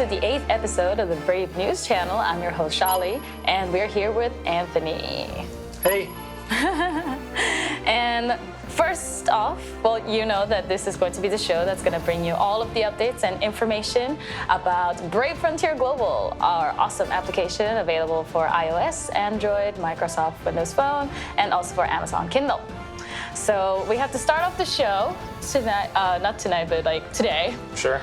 to the 8th episode of the Brave News channel. I'm your host, Shali, and we're here with Anthony. Hey. And first off, well, you know that this is going to be the show that's going to bring you all of the updates and information about Brave Frontier Global, our awesome application available for iOS, Android, Microsoft Windows Phone, and also for Amazon Kindle. So we have to start off the show tonight, not tonight, but like today. Sure.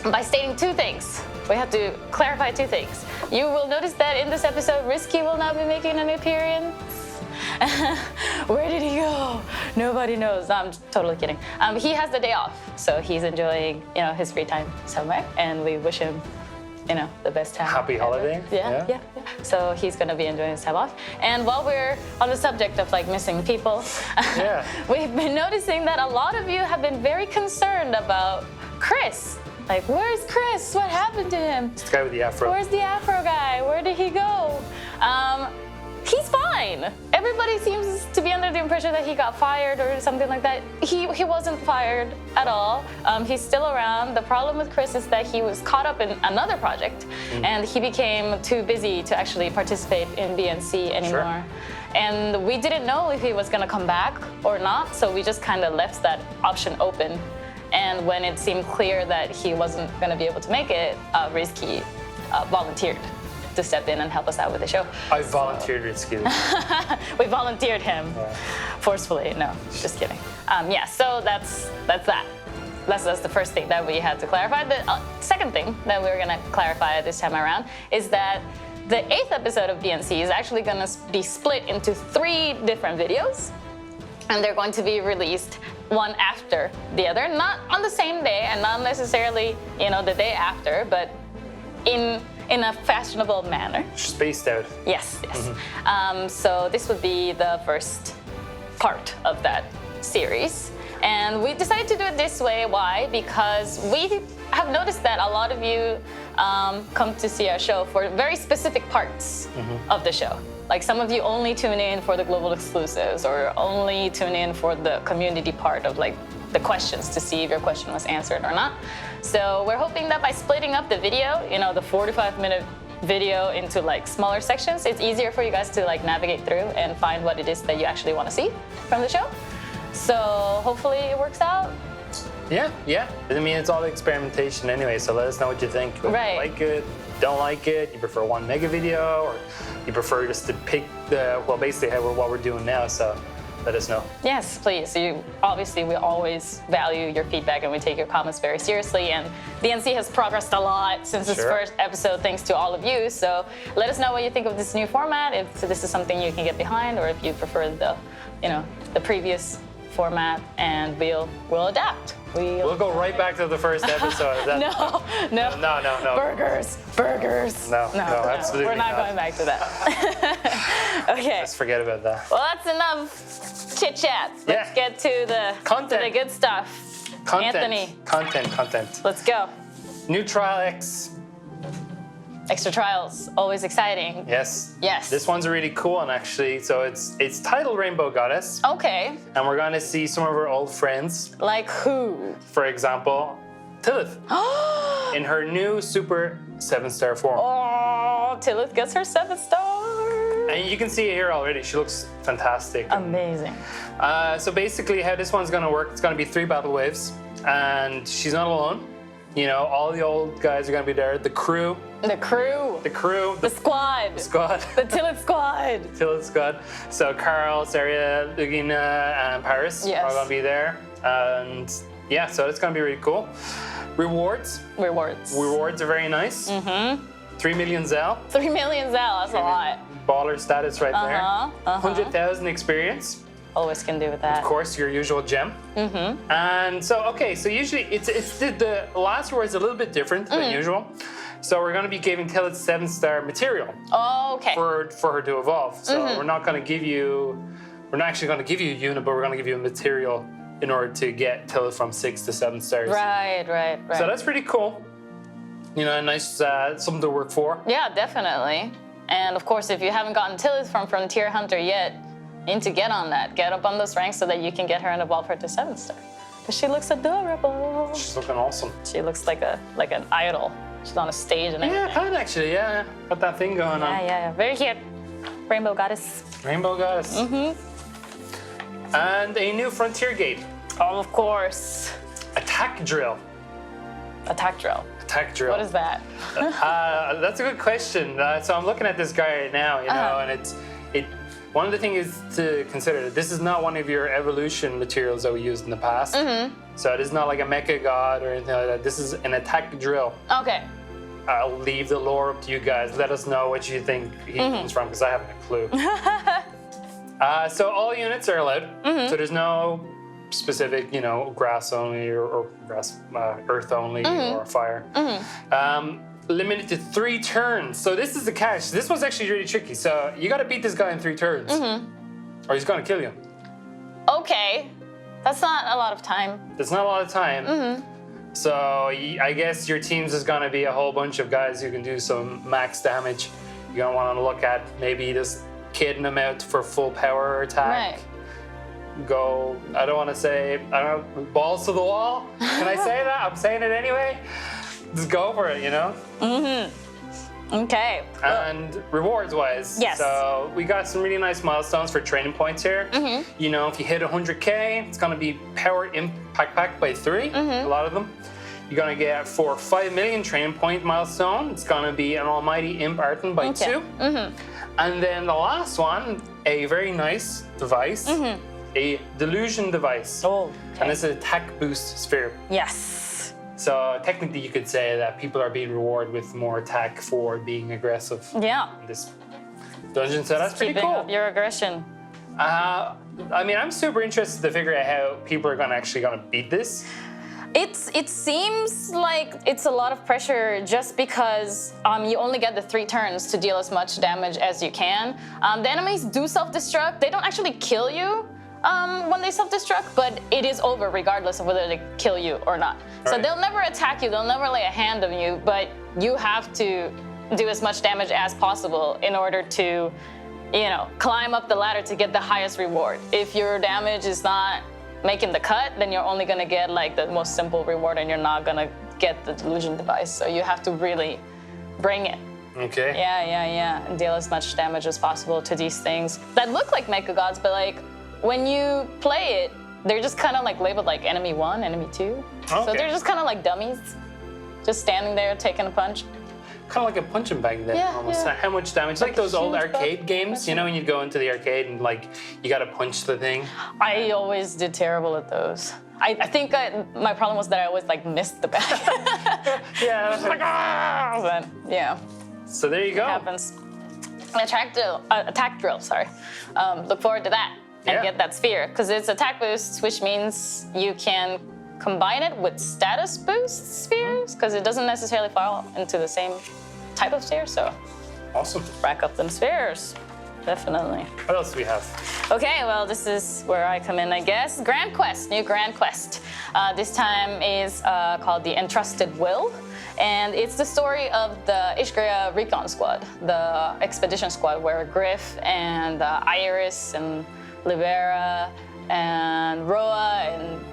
By stating two things. We have to clarify two things. You will notice that in this episode, Risky will not be making an appearance. Where did he go? Nobody knows. No, I'm totally kidding. He has the day off, so he's enjoying, his free time somewhere, and we wish him, the best time. Happy holiday. Yeah. So he's gonna be enjoying his time off. And while we're on the subject of missing people, we've been noticing that a lot of you have been very concerned about Chris. Where's Chris? What happened to him? It's the guy with the afro. Where's the afro guy? Where did he go? He's fine. Everybody seems to be under the impression that he got fired or something like that. He wasn't fired at all. He's still around. The problem with Chris is that he was caught up in another project, and he became too busy to actually participate in BNC anymore. Sure. And we didn't know if he was gonna come back or not, so we just kind of left that option open. And when it seemed clear that he wasn't gonna be able to make it, Risky volunteered to step in and help us out with the show. I volunteered Risky. We volunteered him forcefully. No, just kidding. So that's that. That's the first thing that we had to clarify. The second thing that we're gonna clarify this time around is that the 8th episode of BNC is actually gonna be split into 3 different videos, and they're going to be released one after the other, not on the same day and not necessarily, the day after, but in a fashionable manner. Spaced out. Yes. So this would be the first part of that series. And we decided to do it this way. Why? Because we have noticed that a lot of you come to see our show for very specific parts of the show. Some of you only tune in for the global exclusives or only tune in for the community part of the questions to see if your question was answered or not. So we're hoping that by splitting up the video, the 45-minute video into smaller sections, it's easier for you guys to navigate through and find what it is that you actually want to see from the show. So hopefully it works out. Yeah. I mean, it's all experimentation anyway, so let us know what you think. Right. You like it, don't like it, you prefer one mega video, or you prefer just to pick basically what we're doing now, so let us know. Yes, please. Obviously, we always value your feedback and we take your comments very seriously. And BNC has progressed a lot since its first episode, thanks to all of you. So let us know what you think of this new format, if this is something you can get behind, or if you prefer the previous format, and we'll adapt. We'll go right back to the first episode. No. Burgers. No, absolutely we're not going back to that. Okay. Let's forget about that. Well, that's enough chit-chat. Let's get to the content. To the good stuff. Anthony. Content. Let's go. New Trial X. Extra trials, always exciting. Yes. Yes. This one's really cool one, actually. So it's titled Rainbow Goddess. Okay. And we're going to see some of our old friends. Like who? For example, Tilith. In her new super 7-star form. Oh, Tilith gets her 7-star. And you can see it here already. She looks fantastic. Amazing. So basically how this one's going to work, it's going to be 3 battle waves. And she's not alone. All the old guys are going to be there. The crew. The squad. The Tilith squad. So Carl, Saria, Lugina, and Paris are going to be there. And so it's going to be really cool. Rewards are very nice. 3 million Zell. 3 million Zell, that's a lot. Baller status right there. 100,000 experience. Always can do with that. Of course, your usual gem. And so usually it's the last reward is a little bit different than usual. So we're going to be giving Tilith 7-star material. Oh, okay. For her to evolve. So we're not actually going to give you a unit, but we're going to give you a material in order to get Tilith from 6 to 7 stars. Right. So that's pretty cool. A nice something to work for. Yeah, definitely. And of course, if you haven't gotten Tilith from Frontier Hunter yet, you need to get on that. Get up on those ranks so that you can get her and evolve her to 7-star. But she looks adorable. She's looking awesome. She looks like an idol. She's on a stage and everything. Yeah, kind of actually, yeah. Got that thing going on. Yeah. Very cute. Rainbow goddess. Rainbow goddess. And a new frontier gate. Oh, of course. Attack drill. Attack drill. Attack drill. What is that? That's a good question. So I'm looking at this guy right now, you know, and one of the things is to consider that this is not one of your evolution materials that we used in the past. So it is not like a mecha god or anything like that. This is an attack drill. Okay. I'll leave the lore up to you guys. Let us know what you think he comes from, because I haven't a clue. So all units are allowed. So there's no specific, you know, grass only or grass, earth only or fire. Limited to 3 turns. So this is the catch. This was actually really tricky. So you got to beat this guy in 3 turns, or he's gonna kill you. Okay, that's not a lot of time. That's not a lot of time. So I guess your team's is gonna be a whole bunch of guys who can do some max damage. You're gonna want to look at maybe just kidding them out for full power attack. Right. Go, I don't want to say, I don't know, balls to the wall? Can I say that? I'm saying it anyway. Just go for it, you know? Okay. And rewards-wise, yes. So we got some really nice milestones for training points here. You know, if you hit 100K, it's gonna be power impact pack by 3, a lot of them. You're gonna get for 5 million training point milestone, it's gonna be an almighty imp Arton by 2. And then the last one, a very nice device, a delusion device. Oh, okay. And it's an attack boost sphere. Yes. So technically you could say that people are being rewarded with more attack for being aggressive in this dungeon. So that's pretty Keeping cool. up your aggression. I mean, I'm super interested to figure out how people are actually gonna beat this. It seems like it's a lot of pressure just because you only get the 3 turns to deal as much damage as you can. The enemies do self-destruct. They don't actually kill you when they self-destruct, but it is over regardless of whether they kill you or not. Right. So they'll never attack you, they'll never lay a hand on you, but you have to do as much damage as possible in order to, you know, climb up the ladder to get the highest reward. If your damage is not making the cut, then you're only gonna get like the most simple reward and you're not gonna get the delusion device. So you have to really bring it. Okay. Yeah. And deal as much damage as possible to these things that look like mecha gods, but like when you play it, they're just kind of like labeled like enemy 1, enemy 2. Okay. So they're just kind of like dummies, just standing there taking a punch. Kind of like a punching bag then, almost. Yeah. How much damage? Like those old arcade games, you know, when you go into the arcade and like you gotta punch the thing. I always did terrible at those. I think my problem was that I always like missed the bag. Yeah. Like, but, yeah. So there you go. It happens. Attack drill, sorry. Look forward to that and get that sphere, because it's attack boosts, which means you can combine it with status boost spheres, because it doesn't necessarily fall into the same type of sphere, so Awesome. rack up them spheres, definitely. What else do we have? Okay, well, this is where I come in, I guess. Grand Quest, new Grand Quest. This time is called the Entrusted Will, and it's the story of the Ishgria Recon Squad, the expedition squad where Griff and Iris and Libera and Roa and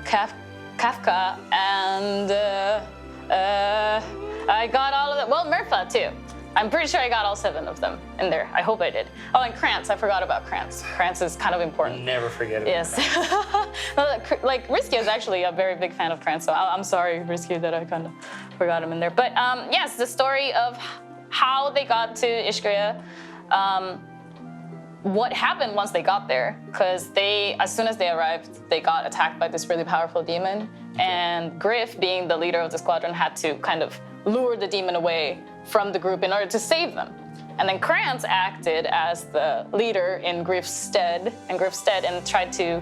Kafka and I got all of them. Well, Murpha too. I'm pretty sure I got all 7 of them in there. I hope I did. Oh, and Krantz. I forgot about Krantz. Krantz is kind of important. Never forget about Yes. Like, Risky is actually a very big fan of Krantz, so I'm sorry, Risky, that I kind of forgot him in there. But yes, the story of how they got to Ishgria, what happened once they got there, because as soon as they arrived, they got attacked by this really powerful demon, and Griff, being the leader of the squadron, had to kind of lure the demon away from the group in order to save them. And then Krantz acted as the leader in Griff's stead and tried to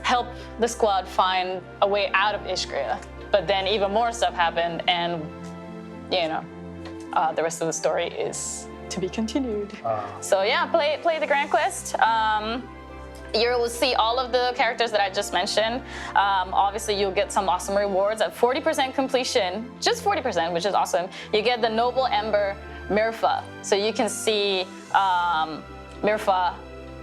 help the squad find a way out of Ishgria. But then even more stuff happened, and you know, the rest of the story is to be continued. So yeah, play the Grand Quest. You will see all of the characters that I just mentioned. Obviously, you'll get some awesome rewards at 40% completion, just 40%, which is awesome. You get the Noble Ember Mirfa, so you can see Mirfa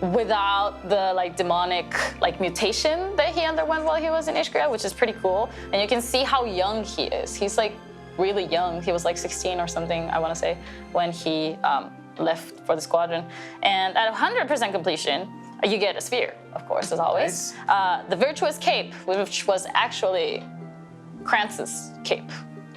without the like demonic like mutation that he underwent while he was in Ishikawa, which is pretty cool. And you can see how young he is. He's like really young. He was like 16 or something, I want to say, when he left for the squadron. And at 100% completion, you get a sphere, of course, as always. Nice. The virtuous cape, which was actually Kranz's cape.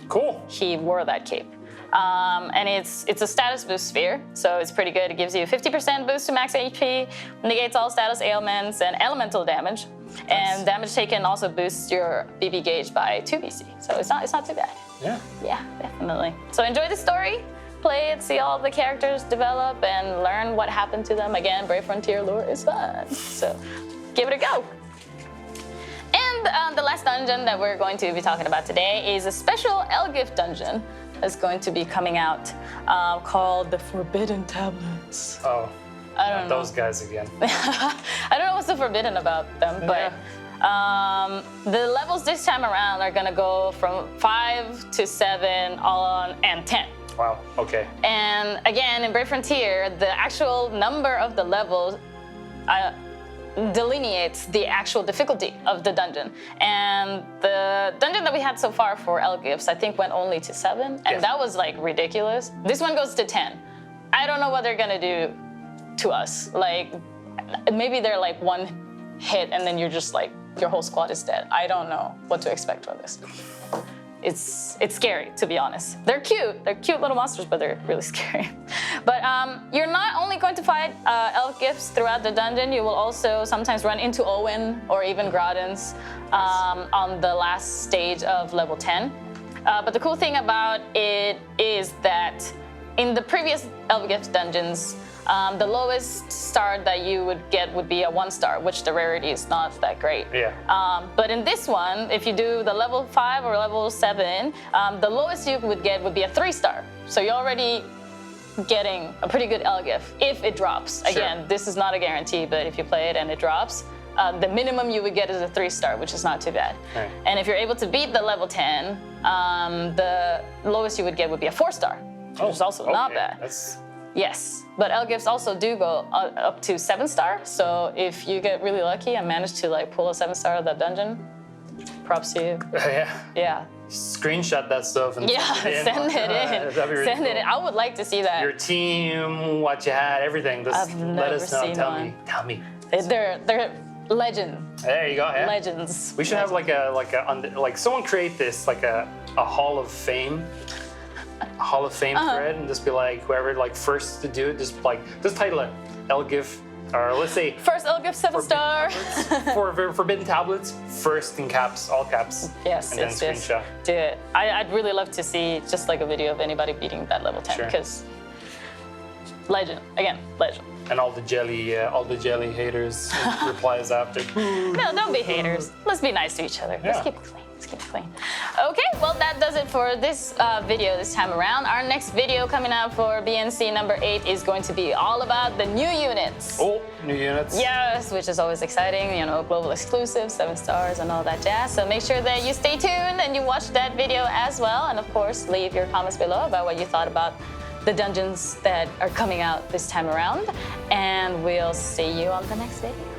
Cool. He wore that cape. And it's a status boost sphere, so it's pretty good. It gives you 50% boost to max HP, negates all status ailments and elemental damage. Nice. And damage taken also boosts your BB gauge by 2 BC. So it's not too bad. Yeah. Yeah, definitely. So enjoy the story, play it, see all the characters develop, and learn what happened to them. Again, Brave Frontier lore is fun. So give it a go. And the last dungeon that we're going to be talking about today is a special Elgift dungeon that's going to be coming out called the Forbidden Tablets. Oh, I don't know. Those guys again. I don't know what's so forbidden about them, but the levels this time around are gonna go from 5 to 7 on and 10. Wow, okay. And again, in Brave Frontier, the actual number of the levels delineates the actual difficulty of the dungeon. And the dungeon that we had so far for Elgifts, I think went only to 7, and that was like ridiculous. This one goes to 10. I don't know what they're gonna do to us. Like, maybe they're like one hit and then you're just like, your whole squad is dead. I don't know what to expect from this. It's scary, to be honest. They're cute little monsters, but they're really scary. But you're not only going to fight elf gifts throughout the dungeon, you will also sometimes run into Owen or even Groddens on the last stage of level 10. But the cool thing about it is that in the previous elf gift dungeons, the lowest star that you would get would be a 1-star, which the rarity is not that great. Yeah. But in this one, if you do the level 5 or level 7, the lowest you would get would be a 3-star. So you're already getting a pretty good Elgif if it drops. Sure. Again, this is not a guarantee, but if you play it and it drops, the minimum you would get is a 3-star, which is not too bad. Right. And if you're able to beat the level 10, the lowest you would get would be a 4-star, which is also not bad. Yes, but Elgifts also do go up to 7-star. So if you get really lucky and manage to like pull a 7-star of that dungeon, props to you. Yeah. Screenshot that stuff and send it in. That'd be really send cool. it in. I would like to see that. Your team, what you had, everything. Just I've let never us know. seen one. Tell me. They're legend. There you go. Yeah. Legends. We should have like someone create this like a Hall of Fame. Hall of Fame thread and just be like whoever like first to do it, just title it Elgif, or let's say first Elgif 7-star for Forbidden Tablets, first in caps, all caps. Yes, and then screenshot. Do it. I'd really love to see just like a video of anybody beating that level 10 because legend. And all the jelly haters replies after. No, don't be haters. Let's be nice to each other. Let's keep it clean. Okay, well that does it for this video this time around. Our next video coming out for BNC number 8 is going to be all about the new units. Oh, new units. Yes, which is always exciting, you know, global exclusive, 7 stars and all that jazz. So make sure that you stay tuned and you watch that video as well. And of course, leave your comments below about what you thought about the dungeons that are coming out this time around. And we'll see you on the next video.